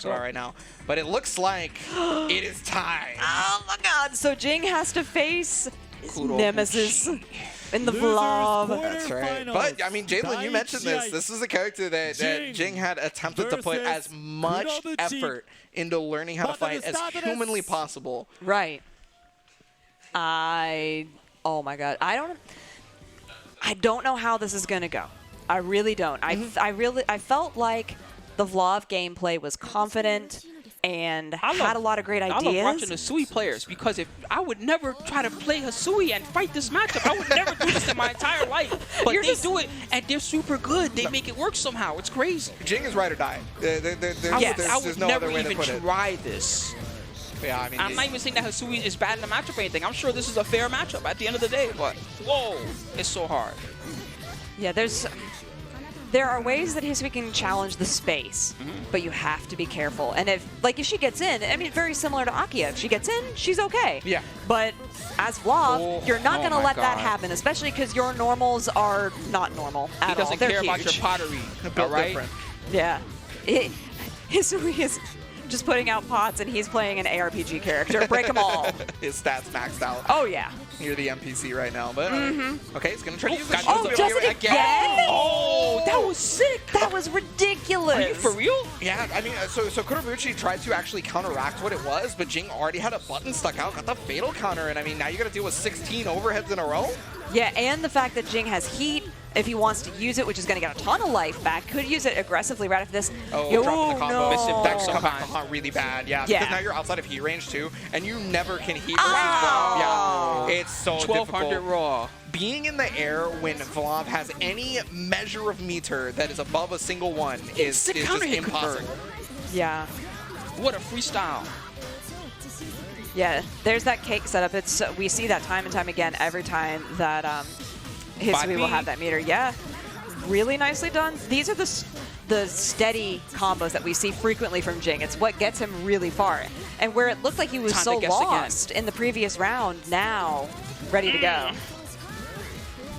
talks about right now. But it looks like it is time. Oh my god, so Jing has to face his Kurobuchi. nemesis in the Vlov. That's right. But, I mean, Jalen, you mentioned this. This is a character that Jing had attempted to put as much effort into learning how to fight as humanly possible. Right. Oh my god. I don't know how this is going to go. I really don't. I felt like the Vlov gameplay was confident and had a lot of great ideas. I love watching Hisui players because if I would never try to play Hisui and fight this matchup, I would never do this in my entire life. But they do it, and they're super good. They make it work somehow. It's crazy. Jing is ride or die. There's no other way to put it. I would never even try this. Yeah, I mean, I'm not even saying that Hisui is bad in the matchup or anything. I'm sure this is a fair matchup at the end of the day, but whoa, it's so hard. Yeah, there are ways that Hisui can challenge the space, but you have to be careful. And if she gets in, I mean, very similar to Akia. If she gets in, she's okay. Yeah. But as Vlov, you're not going to let that happen, especially because your normals are not normal at all. He doesn't care about your pottery, all right? Different. Yeah. Hisui is just putting out pots, and he's playing an ARPG character. Break them all. His stats maxed out. Oh, yeah. You're the NPC right now, but okay, he's gonna try to use the Oh, does it again? Oh, that was sick. That was ridiculous. Are you for real? Yeah, I mean, so Kurobuchi tried to actually counteract what it was, but Jing already had a button stuck out, got the fatal counter, and I mean, now you got to deal with 16 overheads in a row. Yeah, and the fact that Jing has heat, if he wants to use it, which is going to get a ton of life back, could use it aggressively right after this. Oh, dropping the combo. No. That could come out really bad, yeah. Yeah. Because now you're outside of heat range too, and you never can heat versus Vlov. Yeah, it's so 1200 difficult. raw. Being in the air when Vlov has any measure of meter that is above a single one is just impossible. Yeah. What a freestyle. Yeah, there's that cake setup. We see that time and time again every time that Hisui will have that meter. Yeah, really nicely done. These are the steady combos that we see frequently from Jing. It's what gets him really far. And where it looked like he was so lost in the previous round, now ready to go.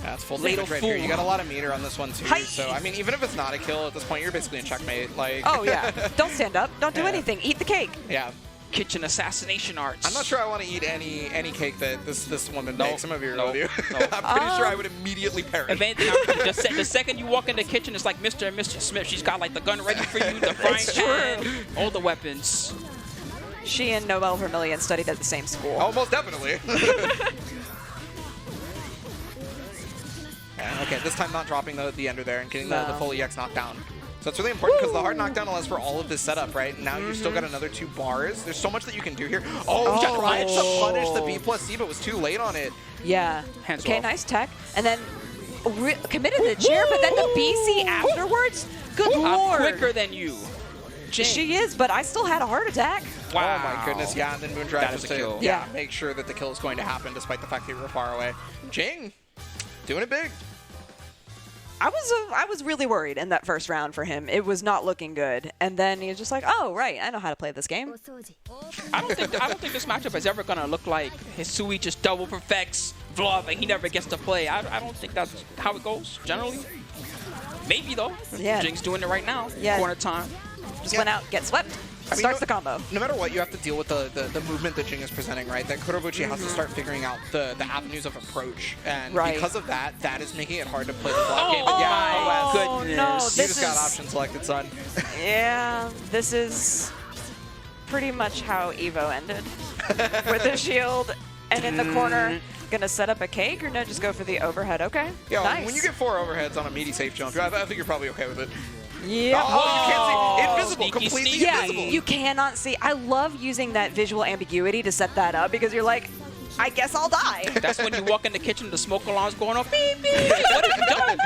That's full damage right here. You got a lot of meter on this one too. Hi. So I mean, even if it's not a kill at this point, you're basically in checkmate. Like. Oh yeah. Don't stand up. Don't do anything. Eat the cake. Yeah. Kitchen assassination arts. I'm not sure I want to eat any cake that this woman makes. I'm gonna be real with you. No. I'm pretty sure I would immediately perish. If anything, the second you walk in the kitchen, it's like Mr. and Mrs. Smith. She's got like the gun ready for you, the frying pan, all the weapons. She and Nobel Vermillion studied at the same school. Oh, most definitely. Okay, this time not dropping the ender there and getting the full EX knockdown. So it's really important because the hard knockdown allows for all of this setup, right? Now you've still got another 2 bars. There's so much that you can do here. Oh, tried to punish the B+C, but was too late on it. Yeah. Hands okay, off. nice tech. And then committed to the chair, but then the BC afterwards? Good lord. I'm quicker than you. Jing. She is, but I still had a heart attack. Wow. Oh my goodness, yeah, and then Moondrive That just is a to kill. make sure that the kill is going to happen despite the fact that you were far away. Jing, doing it big. I was really worried in that first round for him. It was not looking good. And then he was just like, oh, right, I know how to play this game. I don't think this matchup is ever gonna look like Hisui just double perfects Vlov and he never gets to play. I don't think that's how it goes generally. Maybe though. Yeah. Jing's doing it right now. Yeah. Corner time. Just went out, get swept. I mean, Starts the combo. No matter what, you have to deal with the movement that Jing is presenting, right? That Kurobuchi has to start figuring out the avenues of approach. And because of that, that is making it hard to play the Vlov game. But yeah, goodness. No, you just got option selected, son. Yeah, this is pretty much how Evo ended. With the shield and in the corner. Gonna set up a cake or no, just go for the overhead. Okay, yeah, nice. When you get 4 overheads on a meaty safe jump, I think you're probably okay with it. Yeah. Oh, you can't see. Invisible, Sneaky, completely sneaky. invisible. You cannot see. I love using that visual ambiguity to set that up because you're like, I guess I'll die. That's when you walk in the kitchen, the smoke alarm's going off. Beep, beep. What have you done?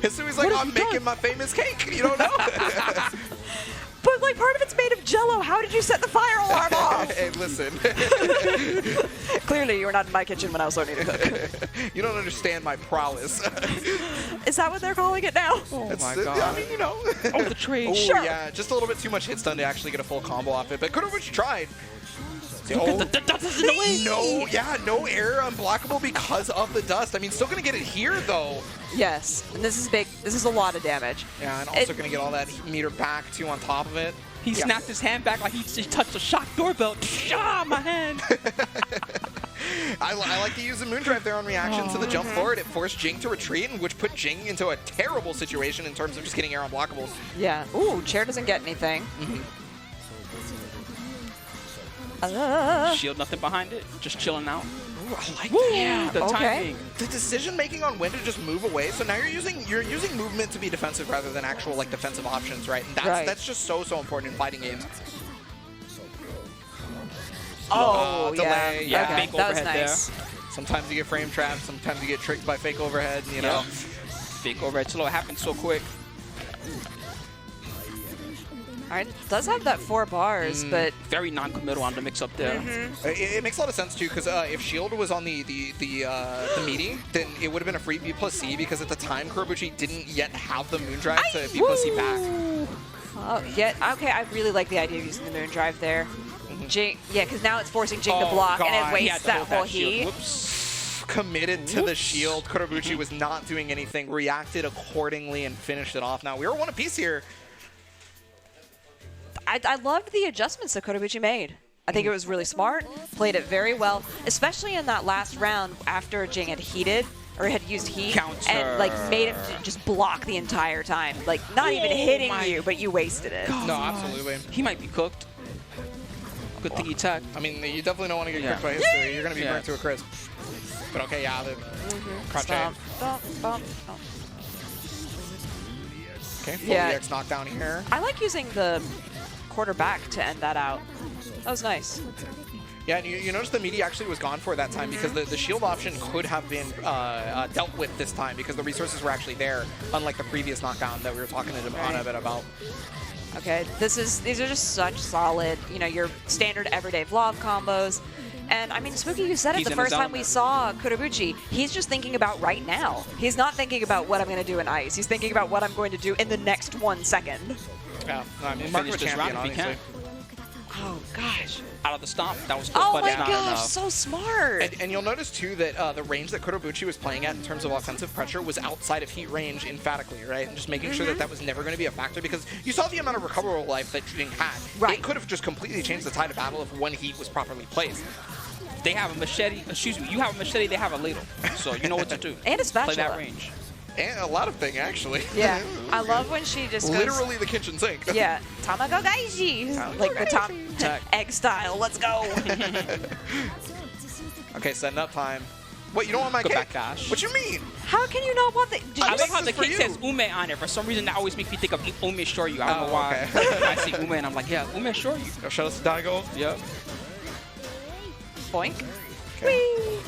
Hisui's like, I'm making my famous cake. You don't know? But like part of it's made of jello. How did you set the fire alarm off? Hey, listen. Clearly you were not in my kitchen when I was learning to cook. You don't understand my prowess. Is that what they're calling it now? Oh my god. I mean, you know. Oh, the trade. Oh, Sure. yeah, just a little bit too much hit stun to actually get a full combo off it. But Kurobuchi tried. The dust is in the way. No air unblockable because of the dust. I mean, still gonna get it here though. Yes, and this is big. This is a lot of damage. Yeah, and also gonna get all that meter back too on top of it. He snapped his hand back like he just touched a shock doorbell. Ah, my hand. I like to use the Moondrive there on reaction to the jump forward. It forced Jing to retreat, which put Jing into a terrible situation in terms of just getting air unblockables. Yeah. Ooh, chair doesn't get anything. Shield nothing behind it. Just chilling out. Ooh, I like Woo, that. the okay. timing. The decision making on when to just move away. So now you're using movement to be defensive rather than actual like defensive options, right? And that's just so important in fighting games. Oh, delay, yeah. yeah. Okay, Fake that was overhead nice. Sometimes you get frame trapped. Sometimes you get tricked by fake overhead. You know. Fake overhead slow. It happens so quick. All right, does have that 4 bars, but Very non-committal on the mix-up there. It makes a lot of sense too, because if Shield was on the meaty, then it would have been a free B plus C, because at the time Kurobuchi didn't yet have the Moondrive to B plus C back. oh, yeah. Okay, I really like the idea of using the Moondrive there. Jing, yeah, because now it's forcing Jing to block, and God. it He had wastes to that hold whole shield. heat. Whoops. Committed to the shield. Kurobuchi was not doing anything, reacted accordingly, and finished it off. Now we were one apiece here. I loved the adjustments that Kurobuchi made. I think it was really smart, played it very well, especially in that last round after Jing had heated, or had used heat, Counter. and like made him just block the entire time. Like not even hitting you, but you wasted it. No, absolutely. He might be cooked. Good thing he tucked. I mean, you definitely don't want to get Yeah. cooked by Hisui. You're going to be Yeah. burnt to a crisp. But okay, yeah, the crotch Stomp, stomp, stomp, stomp. Okay, full Yeah. EX knockdown here. I like using the quarterback to end that out. That was nice. Yeah, and you notice the meaty actually was gone for that time, because the shield option could have been dealt with this time, because the resources were actually there, unlike the previous knockdown that we were talking on a bit about. Okay, these are just such solid, you know, your standard everyday Vlov combos. And I mean, Spooky, you said it He's the in his first time we element. saw Kurobuchi. He's just thinking about right now. He's not thinking about what I'm going to do in ice. He's thinking about what I'm going to do in the next 1 second. Yeah, no, I mean, Finish mark of a this champion, round if he honestly. Oh, gosh. Out of the stomp. That was good, Oh but my it's not gosh, enough. so smart. And you'll notice, too, that the range that Kurobuchi was playing at in terms of offensive pressure was outside of heat range emphatically, right? And just making sure that that was never going to be a factor, because you saw the amount of recoverable life that Jing had. Right. It could have just completely changed the tide of battle if one heat was properly placed. They have a machete. Excuse me. You have a machete. They have a ladle. So you know what to do. And a spatula. Play that range. And a lot of things, actually. Yeah, I love when she just goes, Literally the kitchen sink. yeah, Tamago Gaiji. Like the top Tech. egg style. Let's go. Okay, setting up time. What, you don't want my Good cake? backdash. What you mean? How can you not want the? Did I you love how this the is for cake you. says ume on it. For some reason, that always makes me think of ume shoryu. I don't Oh, know why. okay. I see ume and I'm like, yeah, ume shoryu. Yo, shout out to Daigo. Yep. boink? Okay. Whee!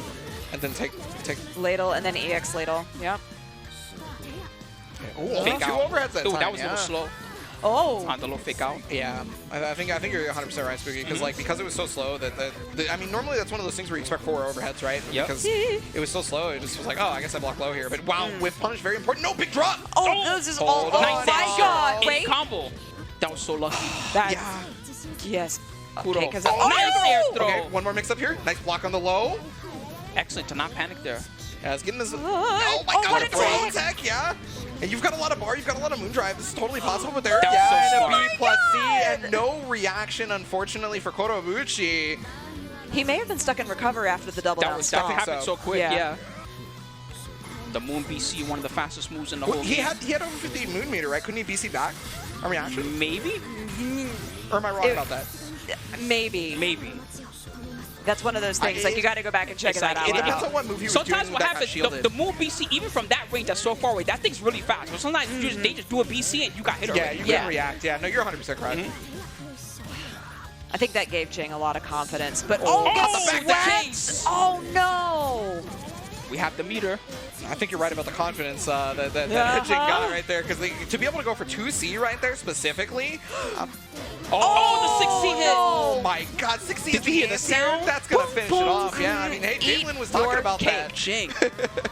And then take. Ladle and then EX ladle. Yep. Ooh, Fake two out. overheads that Ooh, time. that was yeah. a little slow Oh. on the little fake out. Yeah, I think you're 100% right, Spooky, because because it was so slow that I mean, normally that's one of those things where you expect 4 overheads, right? Yep. Because it was so slow, it just was like, oh, I guess I block low here. But wow, whiff punish, very important. No, big drop! Oh, this is all. Hold Oh on. Nice my action. God! In Wait. combo. That was so lucky. That's, Yeah. yes. Kuro. Okay, 'cause Oh, nice air throw. Okay, one more mix up here. Nice block on the low. Excellent to not panic there. Yeah, it's getting this. Oh, Oh my what God, a a pro tech. tech, yeah. And you've got a lot of bar, you've got a lot of Moondrive. This is totally possible, but there, That was yeah, so and a smart. B plus C, God. and no reaction, unfortunately, for Kurobuchi. He may have been stuck in recovery after the double That down was that stop. happened so quick. Yeah. Yeah. The Moon BC, one of the fastest moves in the whole He game. had over 50 Moon meter, right? Couldn't he BC back on reaction? Maybe. Or am I wrong about that? Maybe. Maybe. That's one of those things. Like you got to go back and check that out. It depends on what move he was Sometimes doing what that got happens, shielded. the Moon BC, even from that range that's so far away, that thing's really fast. But sometimes they just do a BC and you got hit Yeah, already. you Yeah. can react. Yeah, no, you're 100% correct. I think that gave Jing a lot of confidence. But Oh, got the back swept. chase. Oh no! We have the meter. I think you're right about the confidence that Jing Uh-huh. got right there, because to be able to go for 2C right there specifically. Oh, the 6C hit. Oh my God, 6C Did you hear the is here. sound? That's gonna Boom, finish boom. it off. Yeah, I mean, hey, Eat Jalen was your talking about cake. that. Jing,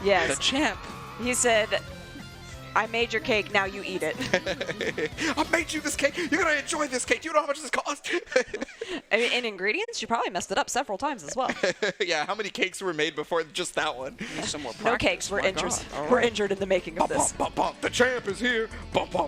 Yes. the champ. He said, I made your cake, now you eat it. I made you this cake. You're gonna enjoy this cake. You know how much this cost? I mean, in ingredients, you probably messed it up several times as well. Yeah, how many cakes were made before just that one? Need some more No practice. cakes were My injured. God. All Were right. injured in the making of Bump, this. bump, bump, bump. The champ is here. Bump, bump.